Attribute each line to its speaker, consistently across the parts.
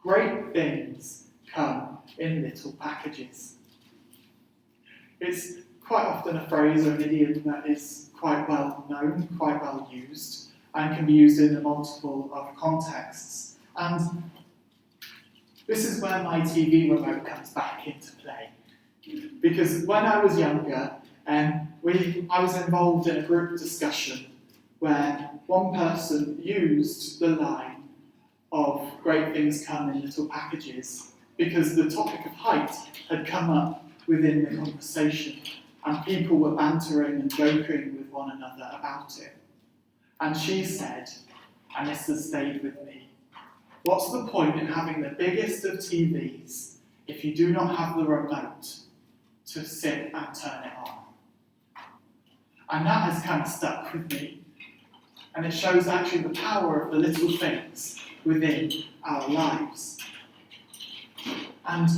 Speaker 1: Great things come in little packages. It's quite often a phrase or an idiom that is quite well known, quite well used, and can be used in a multiple of contexts. And this is where my TV remote comes back into play. Because when I was younger, I was involved in a group discussion where one person used the line of great things come in little packages because the topic of height had come up within the conversation and people were bantering and joking with one another about it. And she said, and this has stayed with me, what's the point in having the biggest of TVs if you do not have the remote to sit and turn it on? And that has kind of stuck with me. And it shows actually the power of the little things within our lives. And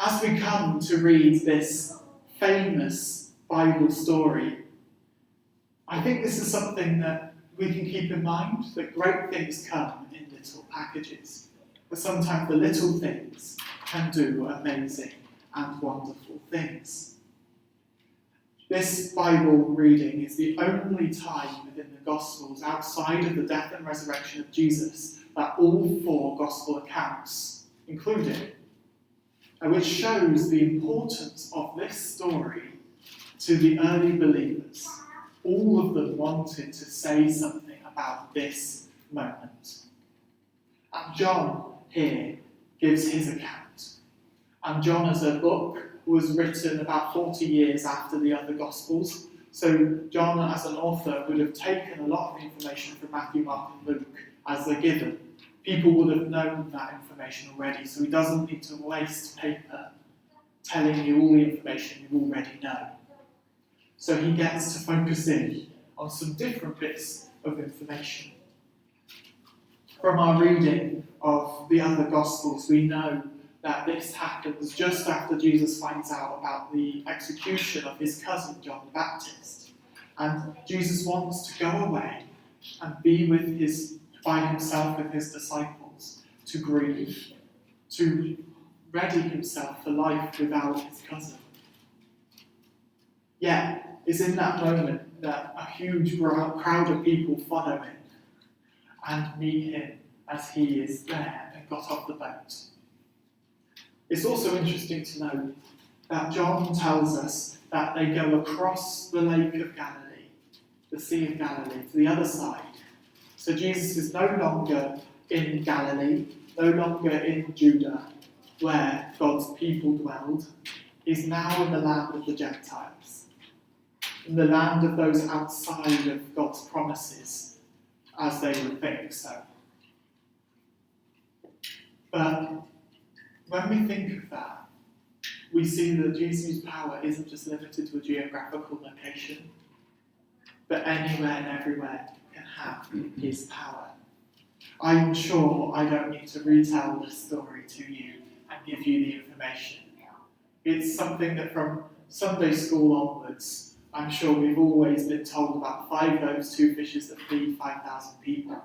Speaker 1: as we come to read this famous Bible story, I think this is something that we can keep in mind, that great things come in little packages. But sometimes the little things can do amazing and wonderful things. This Bible reading is the only time within the Gospels outside of the death and resurrection of Jesus that all four Gospel accounts included, and which shows the importance of this story to the early believers. All of them wanted to say something about this moment. And John here gives his account. And John, as a book, was written about 40 years after the other Gospels. So John, as an author, would have taken a lot of information from Matthew, Mark, and Luke as a given. People would have known that information already, so he doesn't need to waste paper telling you all the information you already know. So he gets to focus in on some different bits of information. From our reading of the other Gospels, we know that this happens just after Jesus finds out about the execution of his cousin John the Baptist. And Jesus wants to go away and be by himself with his disciples, to grieve, to ready himself for life without his cousin. Yet, it's in that moment that a huge crowd of people follow him and meet him as he is there and got off the boat. It's also interesting to note that John tells us that they go across the Lake of Galilee, the Sea of Galilee, to the other side. So Jesus is no longer in Galilee, no longer in Judah, where God's people dwelled. He's now in the land of the Gentiles, in the land of those outside of God's promises, as they would think so. But when we think of that, we see that Jesus' power isn't just limited to a geographical location, but anywhere and everywhere can have his power. I'm sure I don't need to retell this story to you and give you the information. It's something that from Sunday school onwards, I'm sure we've always been told about 5 loaves, 2 fishes that feed 5,000 people.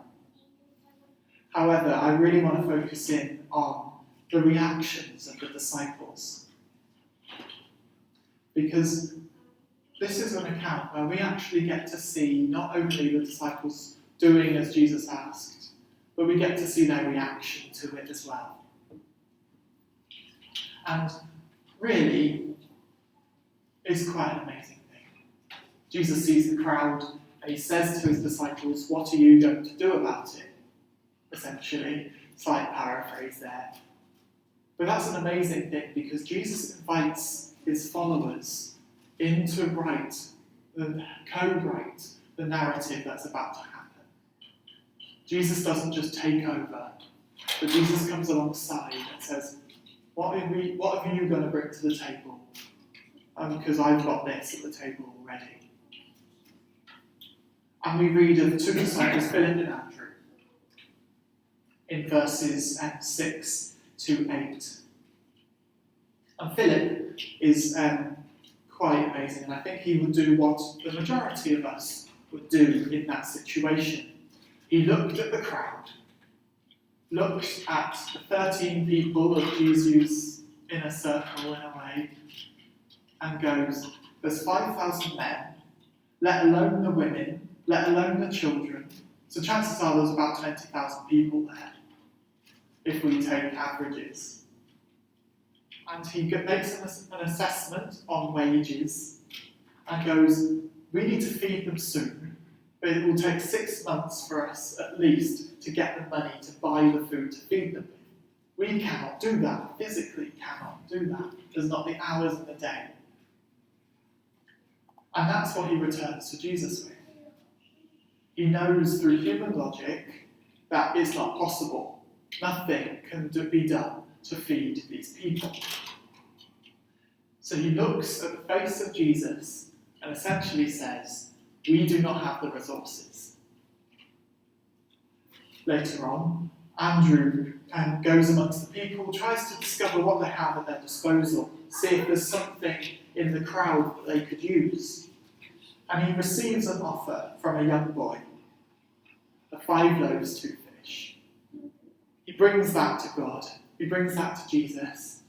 Speaker 1: However, I really want to focus in on the reactions of the disciples. Because this is an account where we actually get to see not only the disciples doing as Jesus asked, but we get to see their reaction to it as well. And really, it's quite an amazing thing. Jesus sees the crowd and he says to his disciples, "What are you going to do about it?" Essentially, slight paraphrase there. But that's an amazing thing because Jesus invites his followers in to co-write the narrative that's about to happen. Jesus doesn't just take over, but Jesus comes alongside and says, what are you going to bring to the table? Because I've got this at the table already. And we read of 2 disciples, Philip and Andrew, in verses 6 to 8. And Philip is quite amazing, and I think he would do what the majority of us would do in that situation. He looked at the crowd looks at the 13 people of Jesus in a circle in a way and goes, there's 5,000 men, let alone the women, let alone the children. So chances are there's about 20,000 people there, if we take averages. And he makes an assessment on wages and goes, we need to feed them soon, but it will take 6 months for us at least to get the money to buy the food to feed them with. We cannot do that, physically cannot do that. There's not the hours in the day. And that's what he returns to Jesus with. He knows through human logic that it's not possible. Nothing can be done to feed these people. So he looks at the face of Jesus and essentially says, we do not have the resources. Later on, Andrew goes amongst the people, tries to discover what they have at their disposal, see if there's something in the crowd that they could use. And he receives an offer from a young boy, 5 loaves, 2 fish. He brings that to God, he brings that to Jesus,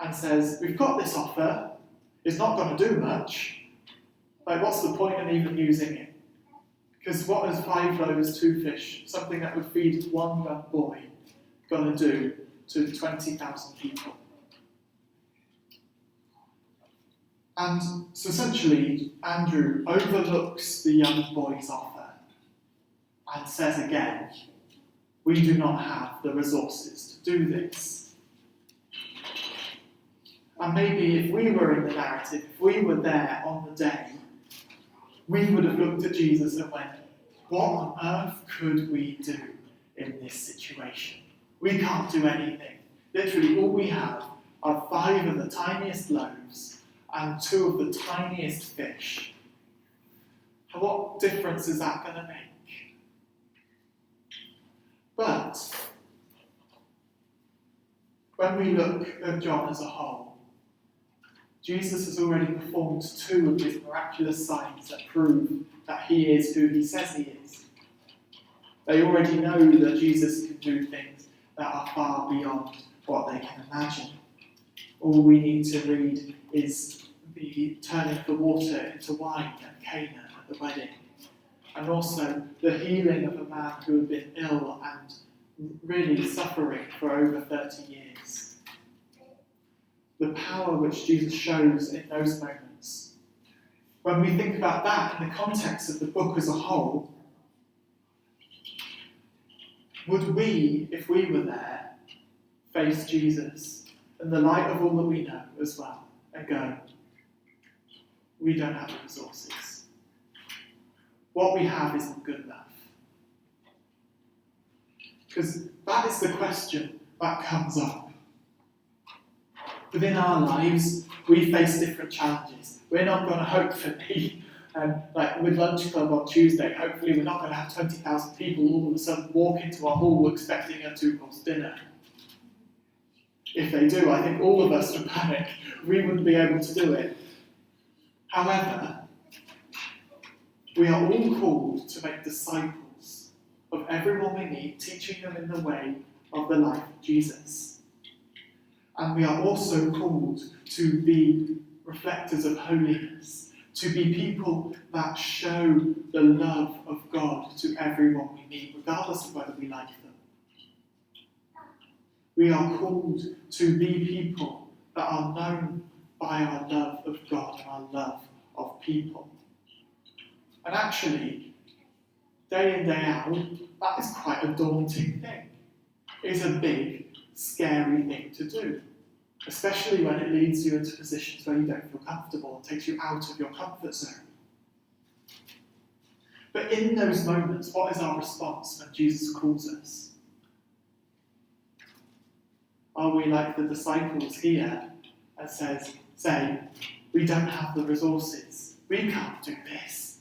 Speaker 1: and says, we've got this offer, it's not going to do much, like what's the point of even using it? Because what is 5 loaves, 2 fish, something that would feed one young boy, going to do to 20,000 people? And so essentially, Andrew overlooks the young boy's offer and says again, we do not have the resources to do this. And maybe if we were in the narrative, if we were there on the day, we would have looked at Jesus and went, what on earth could we do in this situation? We can't do anything. Literally all we have are 5 of the tiniest loaves and 2 of the tiniest fish. What difference is that going to make? But when we look at John as a whole, Jesus has already performed 2 of his miraculous signs that prove that he is who he says he is. They already know that Jesus can do things that are far beyond what they can imagine. All we need to read is the turning the water into wine at Cana at the wedding, and also the healing of a man who had been ill and really suffering for over 30 years. The power which Jesus shows in those moments. When we think about that in the context of the book as a whole, would we, if we were there, face Jesus in the light of all that we know as well and go, we don't have the resources. What we have isn't good enough. Because that is the question that comes up. Within our lives, we face different challenges. We're not going to hopefully, like with Lunch Club on Tuesday, hopefully we're not going to have 20,000 people all of a sudden walk into our hall expecting a 2-course dinner. If they do, I think all of us would panic. We wouldn't be able to do it. However, we are all called to make disciples of everyone we meet, teaching them in the way of the life of Jesus. And we are also called to be reflectors of holiness, to be people that show the love of God to everyone we meet, regardless of whether we like them. We are called to be people that are known by our love of God and our love of people. And actually, day in, day out, that is quite a daunting thing. It's a big, scary thing to do, especially when it leads you into positions where you don't feel comfortable and takes you out of your comfort zone. But in those moments, what is our response when Jesus calls us? Are we like the disciples here and say, we don't have the resources, we can't do this?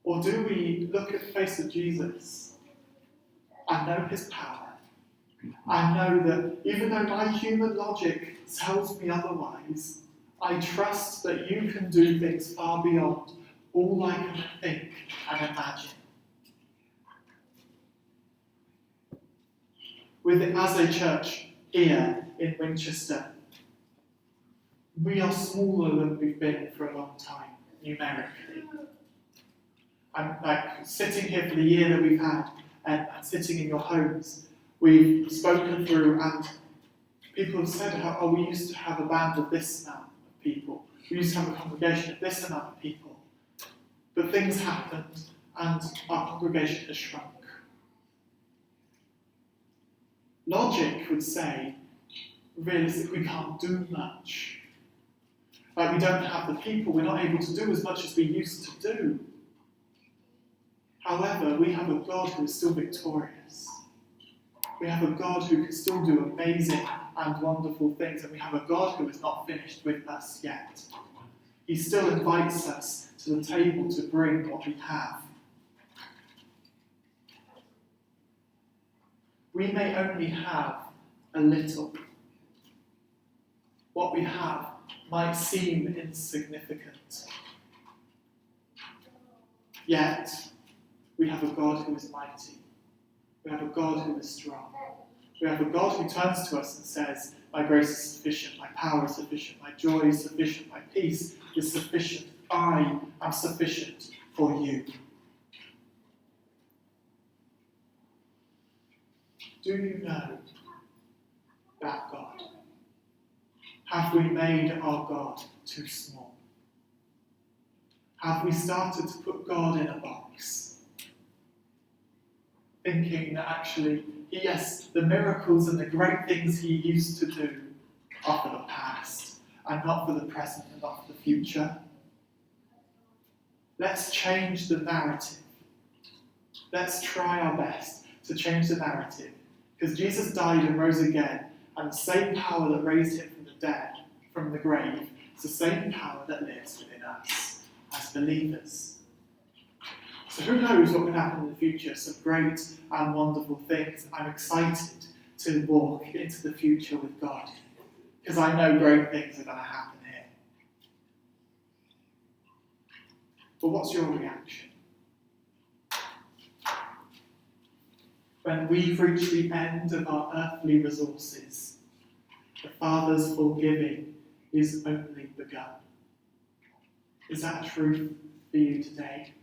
Speaker 1: Or do we look at the face of Jesus and know his power, and know that even though my human logic tells me otherwise, I trust that you can do things far beyond all I can think and imagine? As a church here in Winchester, we are smaller than we've been for a long time, numerically. And like sitting here for the year that we've had, and sitting in your homes, we've spoken through, and people have said how, oh, we used to have a band of this amount of people. We used to have a congregation of this amount of people. But things happened, and our congregation has shrunk. Logic would say, realistically, we can't do much. Like, we don't have the people, we're not able to do as much as we used to do. However, we have a God who is still victorious. We have a God who can still do amazing and wonderful things, and we have a God who is not finished with us yet. He still invites us to the table to bring what we have. We may only have a little. What we have might seem insignificant. Yet, we have a God who is mighty. We have a God who is strong. We have a God who turns to us and says, my grace is sufficient, my power is sufficient, my joy is sufficient, my peace is sufficient. I am sufficient for you. Do you know that God? Have we made our God too small? Have we started to put God in a box? Thinking that actually, yes, the miracles and the great things he used to do are for the past, and not for the present and not for the future. Let's change the narrative. Let's try our best to change the narrative. Because Jesus died and rose again, and the same power that raised him from the dead, from the grave, is the same power that lives within us as believers. So who knows what can happen in the future? Some great and wonderful things. I'm excited to walk into the future with God, because I know great things are going to happen here. But what's your reaction? When we've reached the end of our earthly resources, the Father's forgiving is only begun. Is that true for you today?